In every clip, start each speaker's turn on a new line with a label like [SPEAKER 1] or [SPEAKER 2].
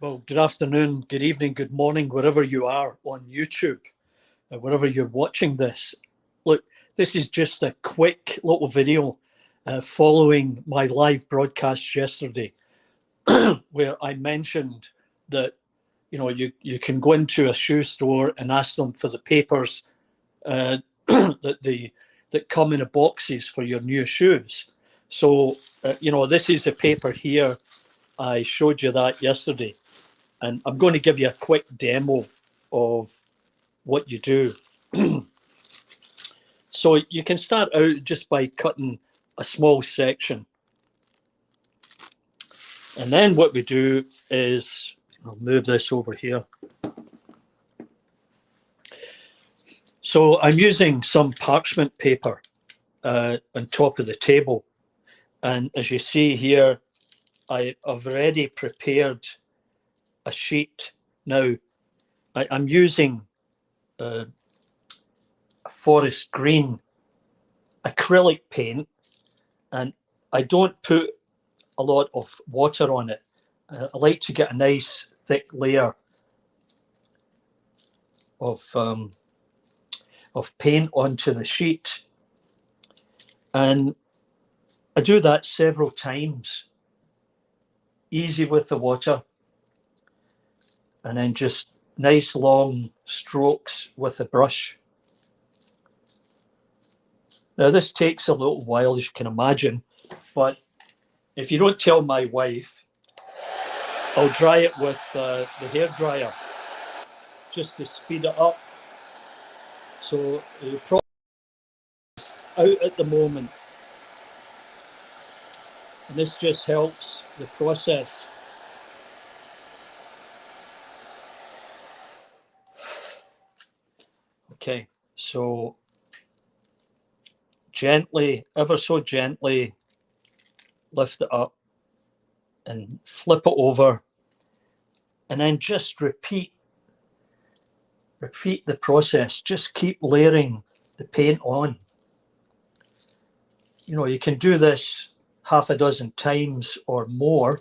[SPEAKER 1] Well, good afternoon, good evening, good morning, wherever you are on YouTube, wherever you're watching this. Look, this is just a quick little video following my live broadcast yesterday, where I mentioned that you can go into a shoe store and ask them for the papers that come in the boxes for your new shoes. So this is a paper here. I showed you that yesterday. And I'm going to give you a quick demo of what you do. So you can start out just by cutting a small section. And then what we do is, I'll move this over here. So I'm using some parchment paper on top of the table. And as you see here, I've already prepared a sheet. Now, I'm using a forest green acrylic paint, and I don't put a lot of water on it. I like to get a nice thick layer of paint onto the sheet, and I do that several times. Easy with the water, and then just nice long strokes with a brush. Now this takes a little while, as you can imagine, but if you don't tell my wife, I'll dry it with the hairdryer just to speed it up. So the product is out at the moment, and this just helps the process. Okay, so gently, ever so gently, lift it up and flip it over, and then just repeat the process. Just keep layering the paint on. You can do this half a dozen times or more.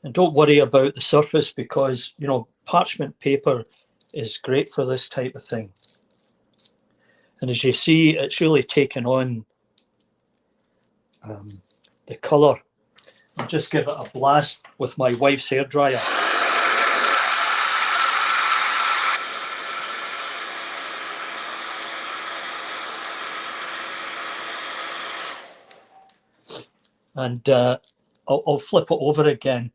[SPEAKER 1] And don't worry about the surface, because parchment paper is great for this type of thing. And as you see, it's really taken on the colour. I'll just give it a blast with my wife's hairdryer. And I'll flip it over again.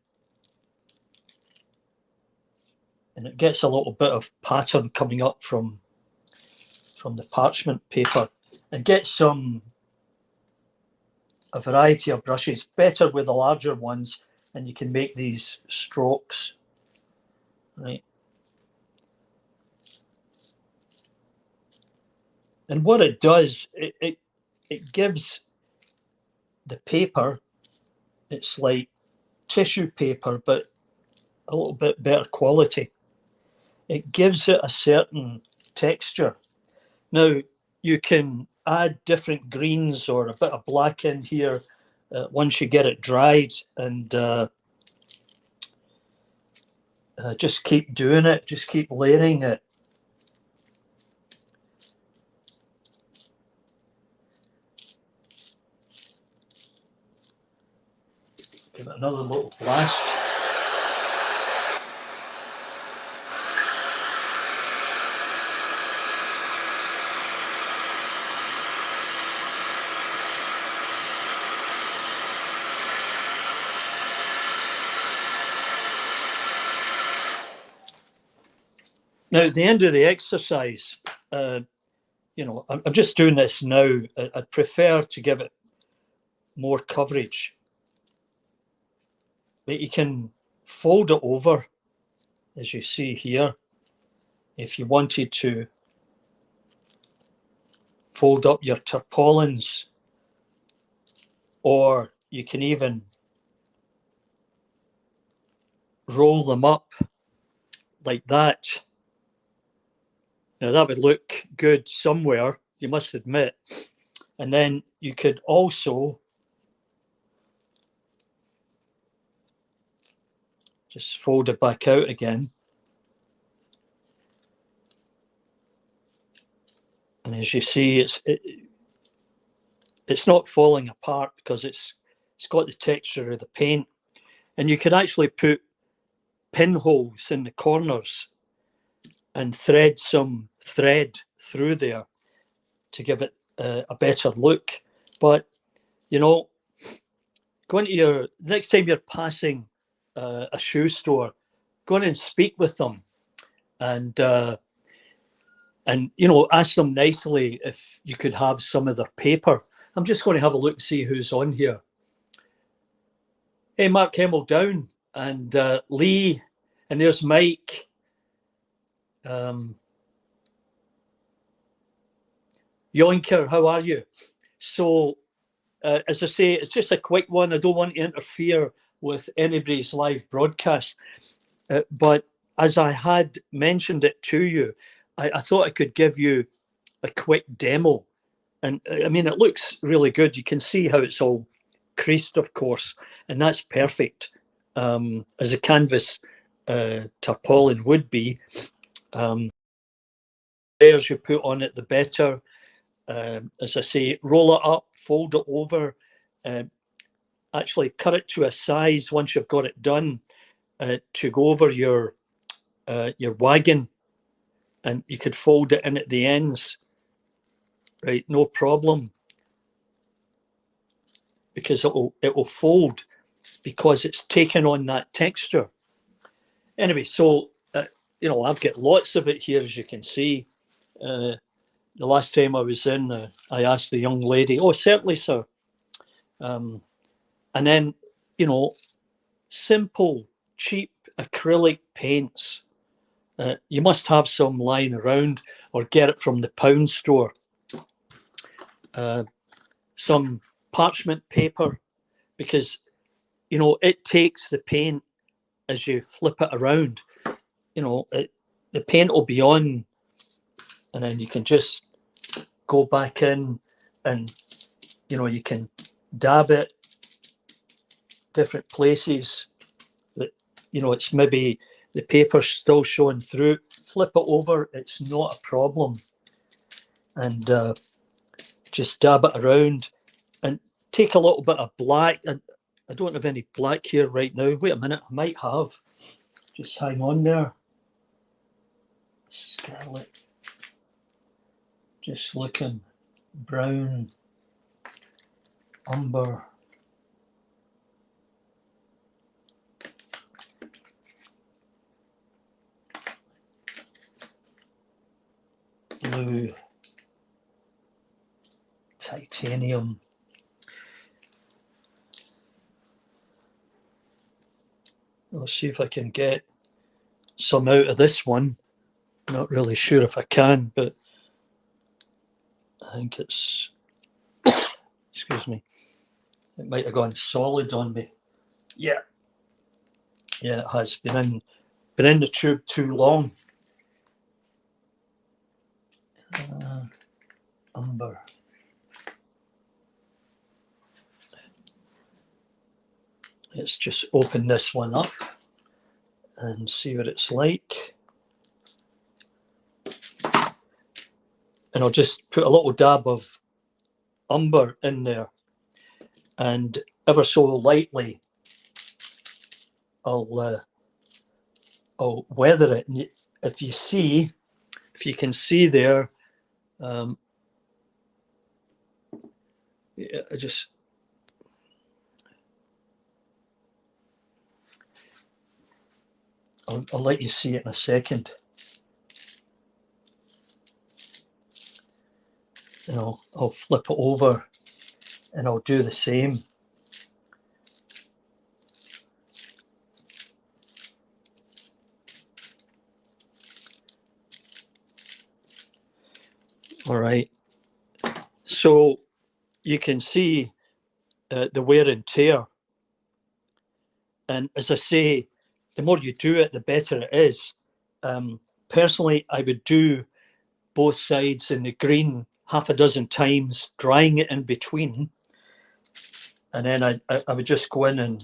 [SPEAKER 1] And it gets a little bit of pattern coming up from the parchment paper. And get a variety of brushes, better with the larger ones, and you can make these strokes, right? And what it does, it gives the paper, it's like tissue paper, but a little bit better quality. It gives it a certain texture. Now, you can add different greens or a bit of black in here once you get it dried, and just keep doing it, just keep layering it. Give it another little blast. Now, at the end of the exercise, I'm just doing this now. I'd prefer to give it more coverage. But you can fold it over, as you see here, if you wanted to fold up your tarpaulins, or you can even roll them up like that. Now that would look good somewhere, you must admit. And then you could also Just fold it back out again. And as you see, it's not falling apart because it's got the texture of the paint. And you can actually put pinholes in the corners and thread some thread through there to give it a better look. But, you know, go into your, next time you're passing a shoe store, go in and speak with them and you know, ask them nicely if you could have some of their paper. I'm just going to have a look and see who's on here. Hey, Mark Hemel down, and Lee, and there's Mike. Yoinker, how are you? So, as I say, it's just a quick one. I don't want to interfere with anybody's live broadcast. But as I had mentioned it to you, I thought I could give you a quick demo. And I mean, it looks really good. You can see how it's all creased, of course, and that's perfect as a canvas tarpaulin would be. Layers you put on it, the better. As I say, roll it up, fold it over, actually cut it to a size once you've got it done to go over your wagon, and you could fold it in at the ends, right? No problem, because it will fold because it's taken on that texture. Anyway, so you know, I've got lots of it here, as you can see. The last time I was in, I asked the young lady, "Oh, certainly, sir." And then, you know, simple, cheap acrylic paints. You must have some lying around or get it from the pound store. Some parchment paper, because, you know, it takes the paint as you flip it around. You know, the paint will be on, and then you can just go back in and, you know, you can dab it different places that, you know, it's maybe the paper's still showing through. Flip it over, it's not a problem. And just dab it around and take a little bit of black. I don't have any black here right now. Wait a minute, I might have. Just hang on there. Scarlet. Just looking. Brown. Umber. Blue. Titanium. Let's see if I can get some out of this one. Not really sure if I can, but I think it's, excuse me, it might have gone solid on me. Yeah, it has been in the tube too long. Umber. Let's just open this one up and see what it's like. And I'll just put a little dab of umber in there, and ever so lightly I'll weather it. And if you can see there, yeah, I'll let you see it in a second. You know, I'll flip it over and I'll do the same. All right. So you can see the wear and tear. And as I say, the more you do it, the better it is. Personally, I would do both sides in the green half a dozen times, drying it in between. And then I would just go in and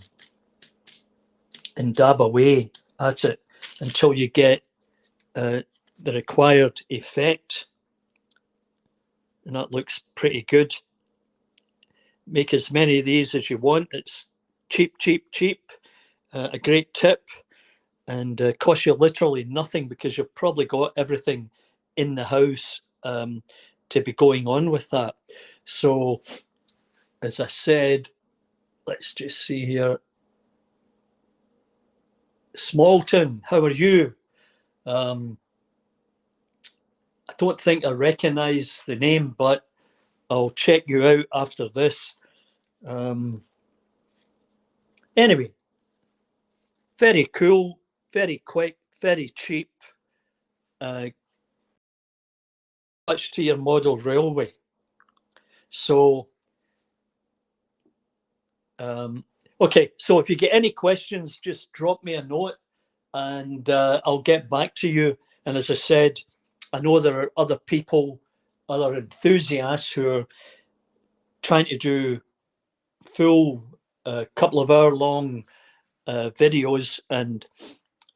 [SPEAKER 1] and dab away at it until you get the required effect. And that looks pretty good. Make as many of these as you want. It's cheap, cheap, cheap. A great tip, and costs you literally nothing because you've probably got everything in the house to be going on with that. So, as I said, let's just see here. Smallton, how are you? I don't think I recognise the name, but I'll check you out after this. Anyway, very cool, very quick, very cheap. Much to your model railway. So, okay, so if you get any questions, just drop me a note and I'll get back to you. And as I said, I know there are other people, other enthusiasts who are trying to do full couple of hour long videos, and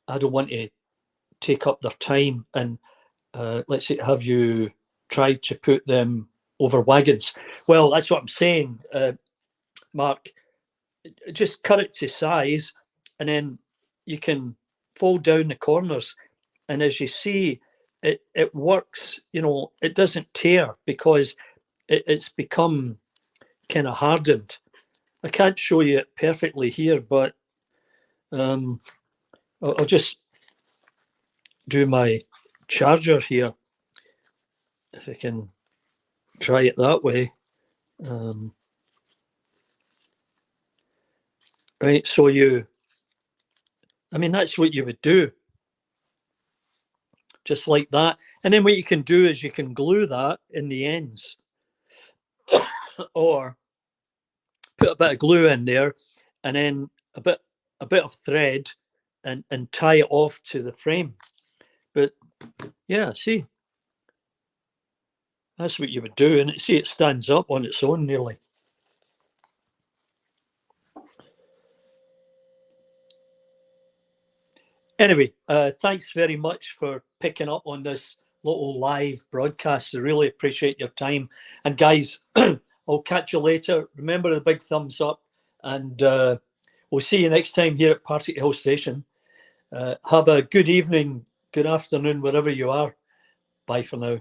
[SPEAKER 1] I don't want to take up their time and let's say have you tried to put them over wagons. Well, that's what I'm saying, Mark. Just cut it to size and then you can fold down the corners, and as you see, it works. You know, it doesn't tear because it's become kind of hardened. I can't show you it perfectly here, but I'll just do my charger here if I can try it that way. Right, so I mean, that's what you would do, just like that. And then what you can do is you can glue that in the ends or put a bit of glue in there and then a bit of thread and tie it off to the frame. But yeah, see, that's what you would do. And see, it stands up on its own nearly. Anyway, thanks very much for picking up on this little live broadcast. I really appreciate your time. And guys, I'll catch you later. Remember the big thumbs up, and we'll see you next time here at Partickhill Station. Have a good evening, good afternoon, wherever you are. Bye for now.